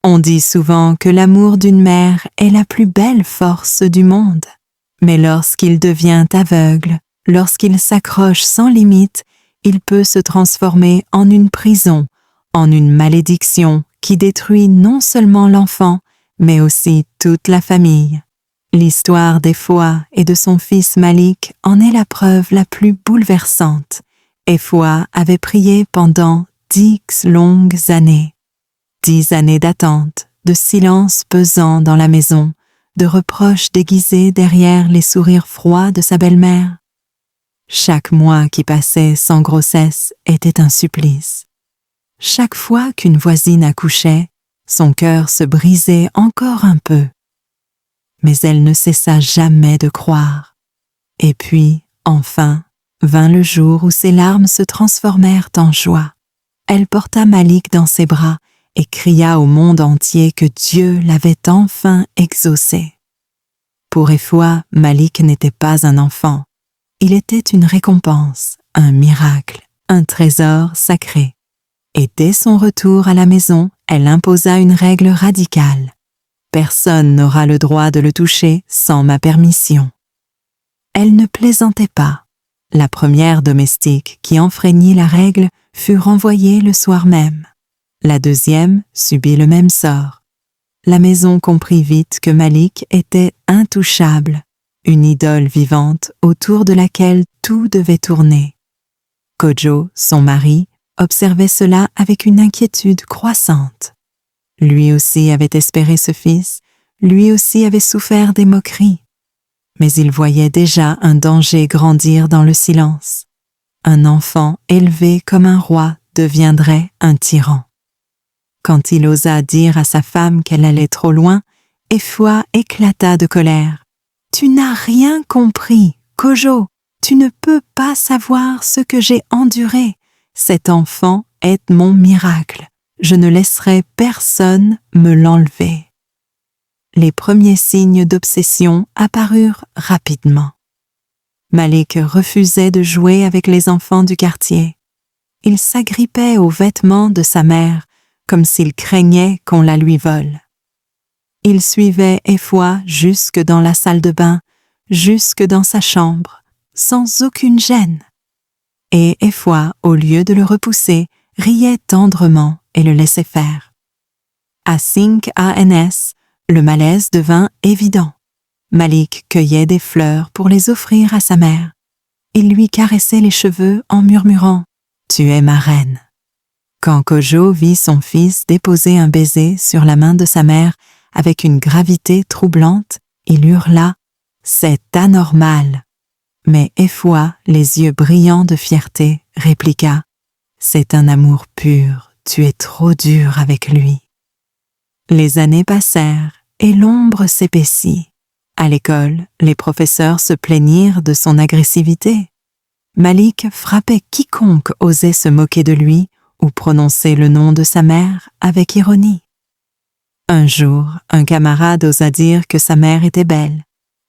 On dit souvent que l'amour d'une mère est la plus belle force du monde. Mais lorsqu'il devient aveugle, lorsqu'il s'accroche sans limite, il peut se transformer en une prison, en une malédiction qui détruit non seulement l'enfant, mais aussi toute la famille. L'histoire d'Efwa et de son fils Malik en est la preuve la plus bouleversante. Efwa avait prié pendant 10 longues années. 10 années d'attente, de silence pesant dans la maison, de reproches déguisés derrière les sourires froids de sa belle-mère. Chaque mois qui passait sans grossesse était un supplice. Chaque fois qu'une voisine accouchait, son cœur se brisait encore un peu. Mais elle ne cessa jamais de croire. Et puis, enfin, vint le jour où ses larmes se transformèrent en joie. Elle porta Malik dans ses bras et cria au monde entier que Dieu l'avait enfin exaucé. Pour Efwa, Malik n'était pas un enfant. Il était une récompense, un miracle, un trésor sacré. Et dès son retour à la maison, elle imposa une règle radicale. Personne n'aura le droit de le toucher sans ma permission. Elle ne plaisantait pas. La première domestique qui enfreignit la règle fut renvoyée le soir même. La deuxième subit le même sort. La maison comprit vite que Malik était intouchable, une idole vivante autour de laquelle tout devait tourner. Kojo, son mari, observait cela avec une inquiétude croissante. Lui aussi avait espéré ce fils, lui aussi avait souffert des moqueries. Mais il voyait déjà un danger grandir dans le silence. Un enfant élevé comme un roi deviendrait un tyran. Quand il osa dire à sa femme qu'elle allait trop loin, Efwa éclata de colère. « Tu n'as rien compris, Kojo, tu ne peux pas savoir ce que j'ai enduré. Cet enfant est mon miracle. Je ne laisserai personne me l'enlever. » Les premiers signes d'obsession apparurent rapidement. Malik refusait de jouer avec les enfants du quartier. Il s'agrippait aux vêtements de sa mère comme s'il craignait qu'on la lui vole. Il suivait Efwa jusque dans la salle de bain, jusque dans sa chambre, sans aucune gêne. Et Efwa, au lieu de le repousser, riait tendrement et le laissait faire. À 5 ans, le malaise devint évident. Malik cueillait des fleurs pour les offrir à sa mère. Il lui caressait les cheveux en murmurant « Tu es ma reine ». Quand Kojo vit son fils déposer un baiser sur la main de sa mère avec une gravité troublante, il hurla « C'est anormal ». Mais Efwa, les yeux brillants de fierté, répliqua « C'est un amour pur, tu es trop dur avec lui ». Les années passèrent et l'ombre s'épaissit. À l'école, les professeurs se plaignirent de son agressivité. Malik frappait quiconque osait se moquer de lui ou prononcer le nom de sa mère avec ironie. Un jour, un camarade osa dire que sa mère était belle.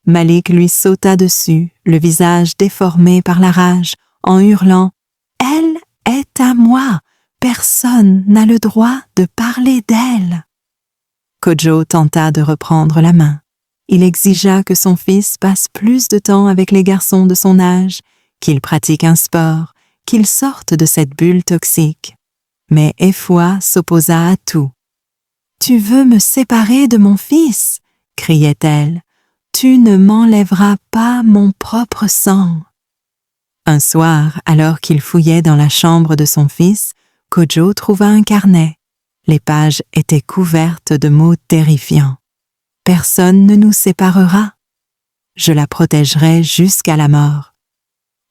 Malik lui sauta dessus, le visage déformé par la rage, en hurlant « Elle est à moi, personne n'a le droit de parler d'elle ». Kojo tenta de reprendre la main. Il exigea que son fils passe plus de temps avec les garçons de son âge, qu'il pratique un sport, qu'il sorte de cette bulle toxique. Mais Efwa s'opposa à tout. « Tu veux me séparer de mon fils ?» criait-elle. « Tu ne m'enlèveras pas mon propre sang. » Un soir, alors qu'il fouillait dans la chambre de son fils, Kojo trouva un carnet. Les pages étaient couvertes de mots terrifiants. « Personne ne nous séparera. Je la protégerai jusqu'à la mort.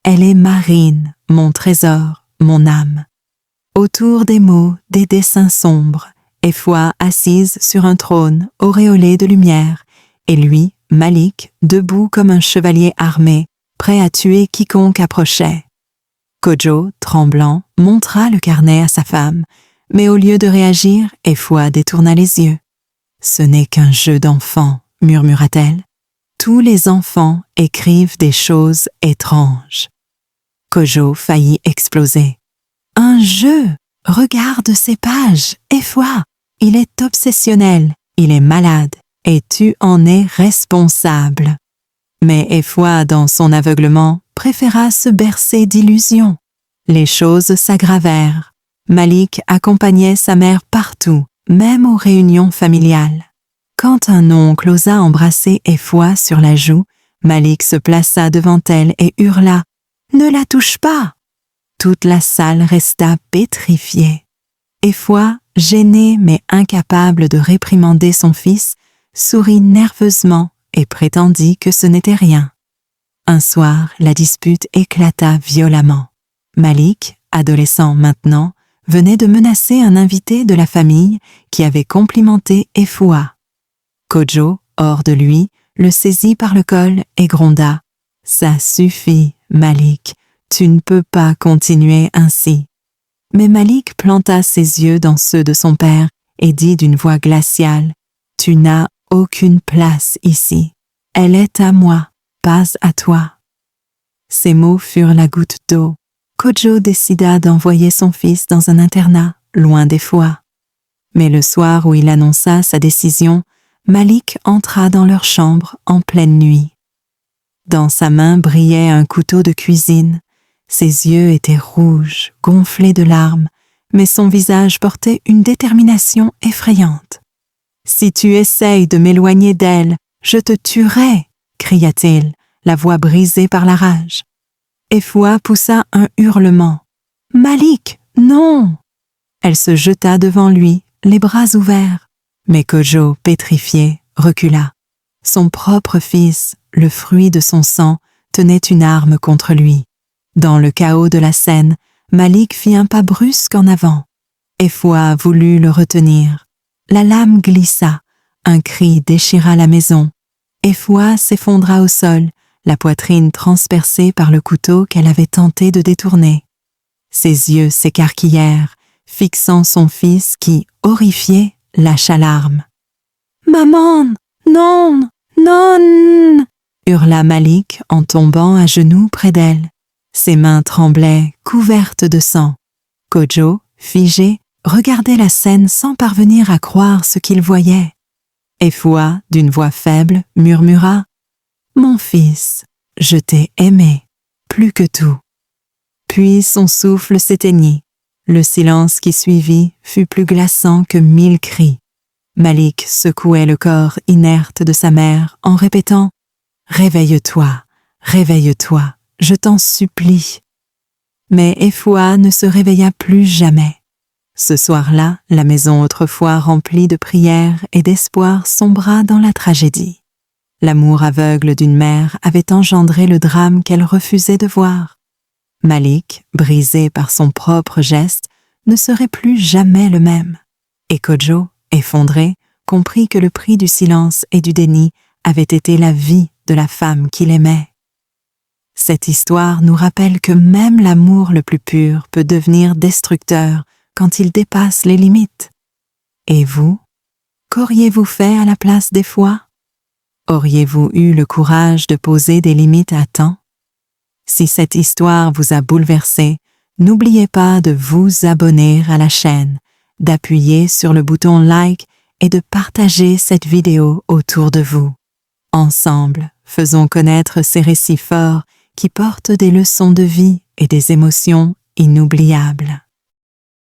Elle est Marine, mon trésor, mon âme. » Autour des mots, des dessins sombres, Efwa assise sur un trône auréolé de lumière, et lui, Malik, debout comme un chevalier armé, prêt à tuer quiconque approchait. Kojo, tremblant, montra le carnet à sa femme, mais au lieu de réagir, Efwa détourna les yeux. « Ce n'est qu'un jeu d'enfant, » murmura-t-elle. « Tous les enfants écrivent des choses étranges. » Kojo faillit exploser. « Un jeu! Regarde ces pages, Efwa! il est obsessionnel, il est malade, et tu en es responsable. Mais Ephoi, dans son aveuglement, préféra se bercer d'illusions. Les choses s'aggravèrent. Malik accompagnait sa mère partout, même aux réunions familiales. Quand un oncle osa embrasser Ephoi sur la joue, Malik se plaça devant elle et hurla « Ne la touche pas !» Toute la salle resta pétrifiée. Ephoi, gêné mais incapable de réprimander son fils, sourit nerveusement et prétendit que ce n'était rien. Un soir, la dispute éclata violemment. Malik, adolescent maintenant, venait de menacer un invité de la famille qui avait complimenté Ephoi. Kojo, hors de lui, le saisit par le col et gronda « Ça suffit, Malik, tu ne peux pas continuer ainsi. » Mais Malik planta ses yeux dans ceux de son père et dit d'une voix glaciale « Tu n'as aucune place ici. Elle est à moi, pas à toi. » Ces mots furent la goutte d'eau. Kojo décida d'envoyer son fils dans un internat, loin d'Ephoi. Mais le soir où il annonça sa décision, Malik entra dans leur chambre en pleine nuit. Dans sa main brillait un couteau de cuisine. Ses yeux étaient rouges, gonflés de larmes, mais son visage portait une détermination effrayante. « Si tu essayes de m'éloigner d'elle, je te tuerai !» cria-t-il, la voix brisée par la rage. Ephoi poussa un hurlement. « Malik, non !» Elle se jeta devant lui, les bras ouverts. Mais Kojo, pétrifié, recula. Son propre fils, le fruit de son sang, tenait une arme contre lui. Dans le chaos de la scène, Malik fit un pas brusque en avant. Ephoi voulut le retenir. La lame glissa, un cri déchira la maison. Ephoi s'effondra au sol, la poitrine transpercée par le couteau qu'elle avait tenté de détourner. Ses yeux s'écarquillèrent, fixant son fils qui, horrifié, lâcha l'arme. « Maman, non, non !» hurla Malik en tombant à genoux près d'elle. Ses mains tremblaient, couvertes de sang. Kojo, figé, regardait la scène sans parvenir à croire ce qu'il voyait. Ephoi, d'une voix faible, murmura « Mon fils, je t'ai aimé, plus que tout. » Puis son souffle s'éteignit. Le silence qui suivit fut plus glaçant que 1000 cris. Malik secouait le corps inerte de sa mère en répétant « Réveille-toi, réveille-toi, je t'en supplie. » Mais Ephoi ne se réveilla plus jamais. Ce soir-là, la maison autrefois remplie de prières et d'espoir sombra dans la tragédie. L'amour aveugle d'une mère avait engendré le drame qu'elle refusait de voir. Malik, brisé par son propre geste, ne serait plus jamais le même. Et Kojo, effondré, comprit que le prix du silence et du déni avait été la vie de la femme qu'il aimait. Cette histoire nous rappelle que même l'amour le plus pur peut devenir destructeur quand il dépasse les limites. Et vous, qu'auriez-vous fait à la place d'Ephoi? Auriez-vous eu le courage de poser des limites à temps? Si cette histoire vous a bouleversé, n'oubliez pas de vous abonner à la chaîne, d'appuyer sur le bouton like et de partager cette vidéo autour de vous. Ensemble, faisons connaître ces récits forts qui portent des leçons de vie et des émotions inoubliables.